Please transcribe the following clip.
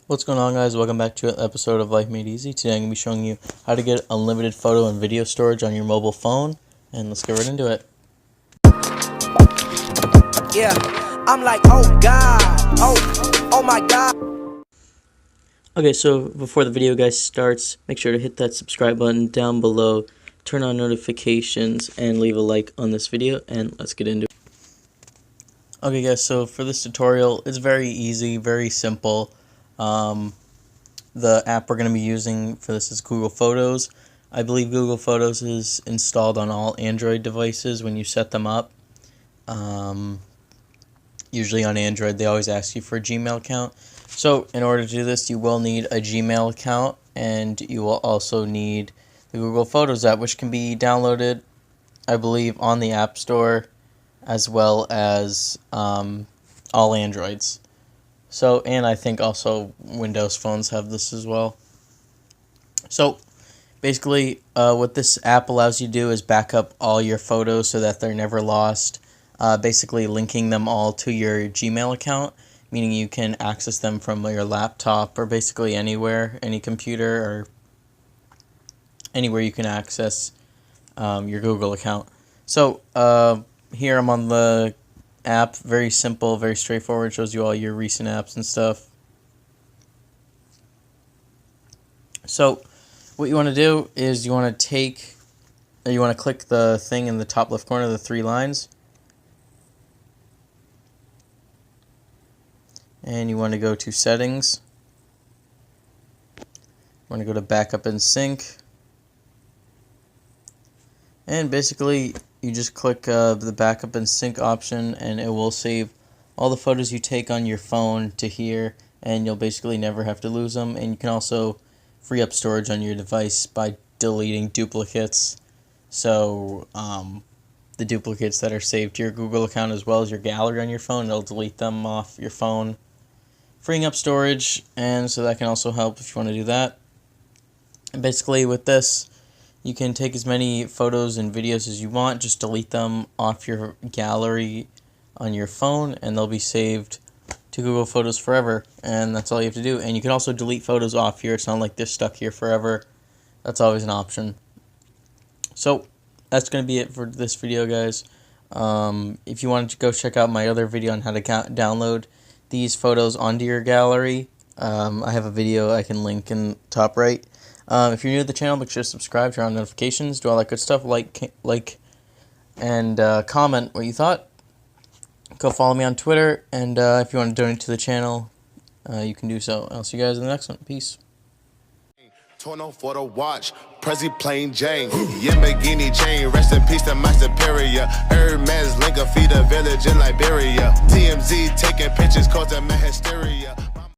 What's going on, guys? Welcome back to an episode of Life Made Easy. Today I'm going to be showing you how to get unlimited photo and video storage on your mobile phone, and let's get right into it. Yeah, I'm like, oh god, oh my god. Okay, so before the video guys starts, make sure to hit that subscribe button down below, turn on notifications, and leave a like on this video, and let's get into it. Okay guys, so for this tutorial, it's very easy, very simple. The app we're going to be using for this is Google Photos. I believe Google Photos is installed on all Android devices when you set them up. Usually on Android they always ask you for a Gmail account. So in order to do this, you will need a Gmail account, and you will also need the Google Photos app, which can be downloaded, I believe, on the App Store as well as all Androids. So, and I think also Windows phones have this as well. So, basically, what this app allows you to do is back up all your photos so that they're never lost. Basically, linking them all to your Gmail account, meaning you can access them from your laptop or basically anywhere, any computer or anywhere you can access your Google account. So, here I'm on the app, very simple, very straightforward, shows you all your recent apps and stuff. So what you want to do is you want to click the thing in the top left corner, the three lines, and you want to go to settings. You want to go to backup and sync, and basically you just click the backup and sync option, and it will save all the photos you take on your phone to here, and you'll basically never have to lose them. And you can also free up storage on your device by deleting duplicates. So the duplicates that are saved to your Google account as well as your gallery on your phone, it'll delete them off your phone, freeing up storage. And so that can also help if you want to do that. And basically with this, you can take as many photos and videos as you want, just delete them off your gallery on your phone, and they'll be saved to Google Photos forever, and that's all you have to do. And you can also delete photos off here. It's not like they're stuck here forever. That's always an option. So that's going to be it for this video, guys. If you wanted to go check out my other video on how to download these photos onto your gallery, I have a video I can link in the top right. If you're new to the channel, make sure to subscribe, turn on notifications, do all that good stuff, like and comment what you thought. Go follow me on Twitter, and if you want to donate to the channel, you can do so. I'll see you guys in the next one. Peace. Torno for the watch, Prezi plain Jane, Yamagini chain, rest in peace to my superior. Hermes Linker feed a village in Liberia. TMZ taking pictures causing my hysteria.